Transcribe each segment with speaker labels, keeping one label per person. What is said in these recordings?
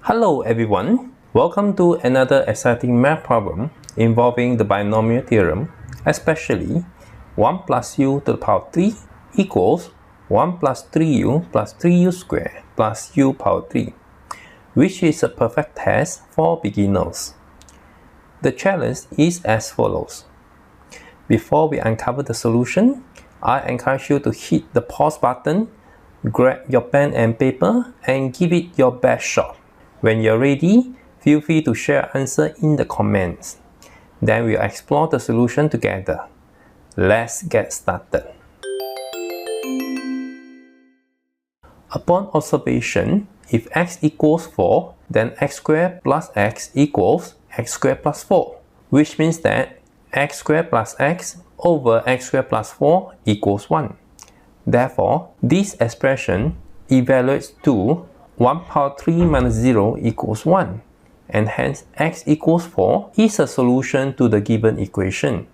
Speaker 1: Hello everyone, welcome to another exciting math problem involving the binomial theorem, especially 1 plus u to the power 3 equals 1 plus 3u plus 3u squared plus u power 3, which is a perfect test for beginners. The challenge is as follows. Before we uncover the solution, I encourage you to hit the pause button, grab your pen and paper, and give it your best shot. When you're ready, feel free to share your answer in the comments. Then we'll explore the solution together. Let's get started. Upon observation, if x equals 4, then x squared plus x equals x squared plus 4, which means that x squared plus x over x squared plus 4 equals 1. Therefore, this expression evaluates to 1 power 3 minus 0 equals 1, and hence x equals 4 is a solution to the given equation.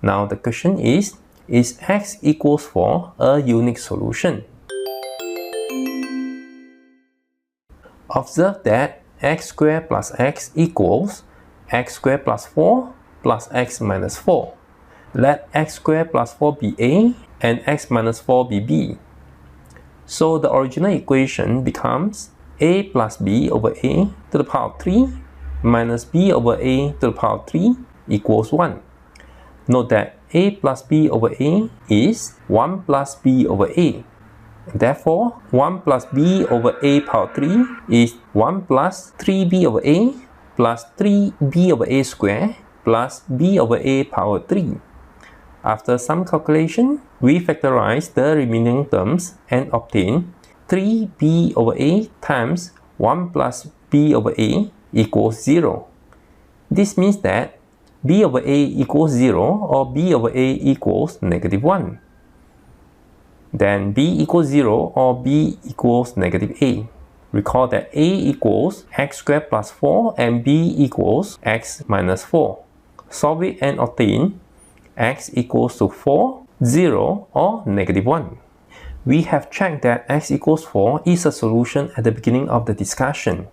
Speaker 1: Now the question is x equals 4 a unique solution? Observe that x squared plus x equals x squared plus 4 plus x minus 4. Let x squared plus 4 be a and x minus 4 be b. So the original equation becomes a plus b over a to the power 3 minus b over a to the power 3 equals 1. Note that a plus b over a is 1 plus b over a. Therefore, 1 plus b over a power 3 is 1 plus 3b over a plus 3b over a squared plus b over a power 3. After some calculation, we factorize the remaining terms and obtain 3b over a times 1 plus b over a equals 0. This means that b over a equals 0 or b over a equals negative 1. Then b equals 0 or b equals negative a. Recall that a equals x squared plus 4 and b equals x minus 4. Solve it and obtain x equals to 4, 0 or negative 1. We have checked that x equals 4 is a solution at the beginning of the discussion.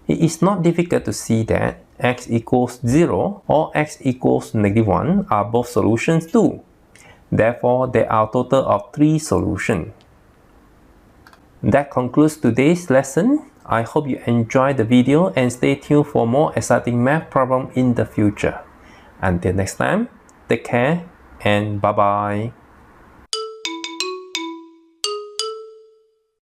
Speaker 1: It is not difficult to see that x equals 0 or x equals negative 1 are both solutions too. Therefore, there are a total of 3 solutions. That concludes today's lesson. I hope you enjoyed the video and stay tuned for more exciting math problems in the future. Until next time, take care and bye-bye.